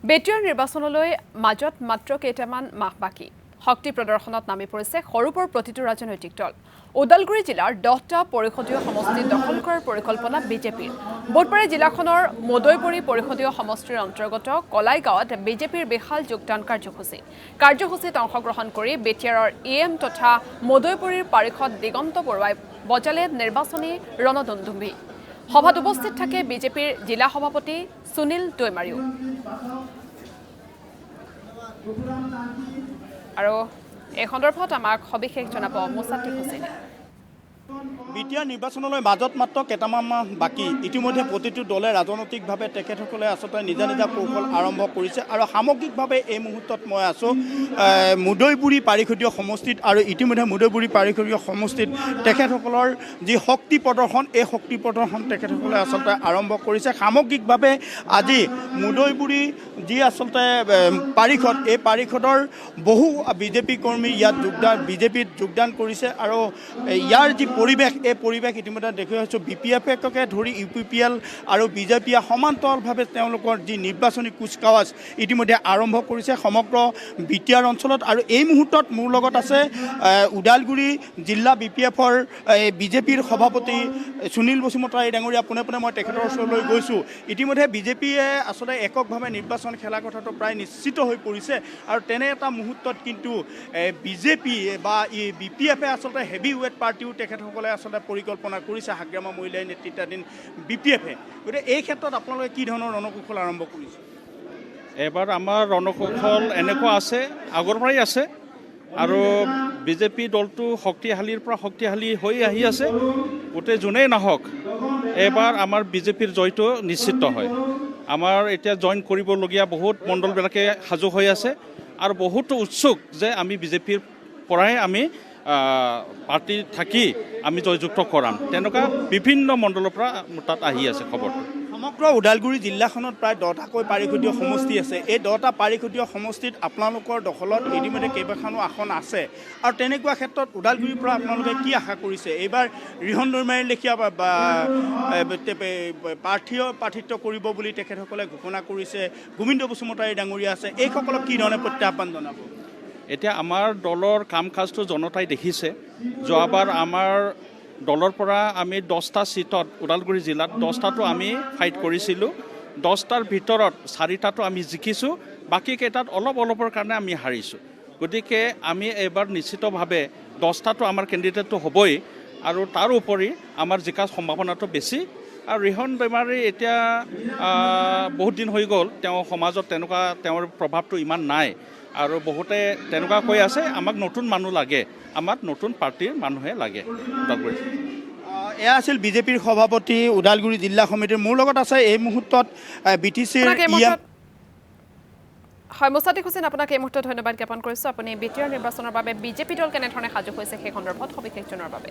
বেটিয়াৰ নিৰ্বাচনলৈ মাজত মাত্ৰ কেইটামান মাহ বাকী শক্তি প্ৰদৰ্শনত নামি পৰিছে সৰুবৰ প্ৰতিটো ৰাজনৈতিক দল ওদালগুৰি জিলাৰ 10টা পৰিষদীয় সমষ্টি দখল কৰাৰ পৰিকল্পনা বিজেপিৰ বুধবাৰে জিলাখনৰ মদৈপুৰী পৰিষদীয় সমষ্টিৰ অন্তৰ্গত কলাইগাঁৱত বিজেপিৰ বিশাল যোগদান কাৰ্যসূচীত অংশগ্ৰহণ কৰি বেটিয়াৰৰ এএম তথা মদৈপুৰীৰ পাৰিষদ দিগন্ত বৰুৱাই বজালে নিৰ্বাচনী ৰণদন্দুম্বী সভাত উপস্থিত থাকে বিজেপিৰ জিলা সভাপতি সুনীল দৈমাৰীও আৰু এই সন্দৰ্ভত আমাক সবিশেষ জনাব মুছাত্তিক হুছেইনে বিটিয়াৰ নিৰ্বাচনলৈ মাজত মাত্ৰ কেইটামান মাহ বাকী ইতিমধ্যে প্ৰতিটো দলে ৰাজনৈতিকভাৱে তেখেতসকলে আচলতে নিজা নিজা কৌশল আৰম্ভ কৰিছে আৰু সামগ্ৰিকভাৱে এই মুহূৰ্তত মই আছোঁ মুদৈপুৰী পাৰিষদীয় সমষ্টিত আৰু ইতিমধ্যে মুদৈপুৰী পাৰিষদীয় সমষ্টিত তেখেতসকলৰ যি শক্তি প্ৰদৰ্শন এই শক্তি প্ৰদৰ্শন তেখেতসকলে আচলতে আৰম্ভ কৰিছে সামগ্ৰিকভাৱে আজি মুদৈপুৰী যি আচলতে পাৰিষদ এই পাৰিষদৰ বহু বিজেপি কৰ্মী ইয়াত বিজেপিত যোগদান কৰিছে আৰু ইয়াৰ যি পৰিৱেশ এই পৰিৱেশ ইতিমধ্যে দেখি আছোঁ BPF-কে ধৰি UPPL আৰু বিজেপিয়ে সমান্তৰালভাৱে তেওঁলোকৰ যি নিৰ্বাচনী কুচকাৱাজ ইতিমধ্যে আৰম্ভ কৰিছে সমগ্ৰ বিটিয়াৰ অঞ্চলত আৰু এই মুহূৰ্তত মোৰ লগত আছে ওদালগুৰি জিলা BPF-ৰ বিজেপিৰ সভাপতি সুনীল বসুমতাৰী ডাঙৰীয়া পোনে পোনে মই তেখেতৰ ওচৰলৈ গৈছোঁ ইতিমধ্যে বিজেপিয়ে আচলতে এককভাৱে নিৰ্বাচন খেলা কথাটো প্ৰায় নিশ্চিত হৈ পৰিছে আৰু তেনে এটা মুহূৰ্তত কিন্তু বিজেপি বা BPF-এ আচলতে হেভি ৱেট পাৰ্টিও তেখেতসকলে আচলতে পৰিকল্পনা কৰিছে হাগ্ৰামা মহিলাই নেতৃত্বাধীন BPF-এ গতিকে এই ক্ষেত্ৰত আপোনালোকে কি ধৰণৰ ৰণকৌশল আৰম্ভ কৰিছে এবাৰ আমাৰ ৰণকৌশল এনেকুৱা আছে আগৰ পৰাই আছে আৰু বিজেপি দলটো শক্তিশালীৰ পৰা শক্তিশালী হৈ আহি আছে গোটেই যোনেই নাহক এবাৰ আমাৰ বিজেপিৰ জয়টো নিশ্চিত হয় আমাৰ এতিয়া জইন কৰিবলগীয়া বহুত মণ্ডলবিলাকে সাজু হৈ আছে আৰু বহুতো উৎসুক যে আমি বিজেপিৰ পৰাই আমি পাৰ্টি থাকি আমি জয়যুক্ত কৰাম তেনেকুৱা বিভিন্ন মণ্ডলৰ পৰা তাত আহি আছে খবৰটো সমগ্ৰ ওদালগুৰি জিলাখনত প্ৰায় 10টাকৈ পাৰিষদীয় সমষ্টি আছে এই 10টা পাৰিষদীয় সমষ্টিত আপোনালোকৰ দখলত ইতিমধ্যে কেইবাখনো আসন আছে আৰু তেনেকুৱা ক্ষেত্ৰত ওদালগুৰিৰ পৰা আপোনালোকে কি আশা কৰিছে এইবাৰ ৰিহন দৈমাৰীৰ লেখীয়া প্ৰাৰ্থিত্ব কৰিব বুলি তেখেতসকলে ঘোষণা কৰিছে গোবিন্দ বসুমতাৰী ডাঙৰীয়া আছে এইসকলক কি ধৰণে প্ৰত্যাহ্বান জনাব এতিয়া আমাৰ দলৰ কাম কাজটো জনতাই দেখিছে যোৱাবাৰ আমাৰ দলৰ পৰা আমি 10টা সিটত ওদালগুৰি জিলাত 10টাটো আমি ফাইট কৰিছিলোঁ 10টাৰ ভিতৰত 4টাটো আমি জিকিছোঁ বাকী কেইটাত অলপৰ কাৰণে আমি হাৰিছোঁ গতিকে আমি এইবাৰ নিশ্চিতভাৱে 10টাটো আমাৰ কেণ্ডিডেটটো হ'বই আৰু তাৰ উপৰি আমাৰ জিকাৰ সম্ভাৱনাটো বেছি আৰু ৰিহন দৈমাৰী এতিয়া বহুত দিন হৈ গ'ল তেওঁ সমাজত তেনেকুৱা তেওঁৰ প্ৰভাৱটো ইমান নাই আৰু বহুতে তেনেকুৱা কৈ আছে আমাক নতুন মানুহ লাগে আমাক নতুন পাৰ্টিৰ মানুহে লাগে এয়া আছিল বিজেপিৰ সভাপতি ওদালগুৰি জিলা সমিতিৰ মোৰ লগত আছে এই মুহূৰ্তত BTCৰ হয় মুছাত্তিক হুছেইন আপোনাক এই মুহূৰ্তত ধন্যবাদ জ্ঞাপন কৰিছোঁ আপুনি বিটিআৰ নিৰ্বাচনৰ বাবে বিজেপি দল কেনেধৰণে সাজু হৈছে সেই সন্দৰ্ভত সবিশেষ জনোৱাৰ বাবে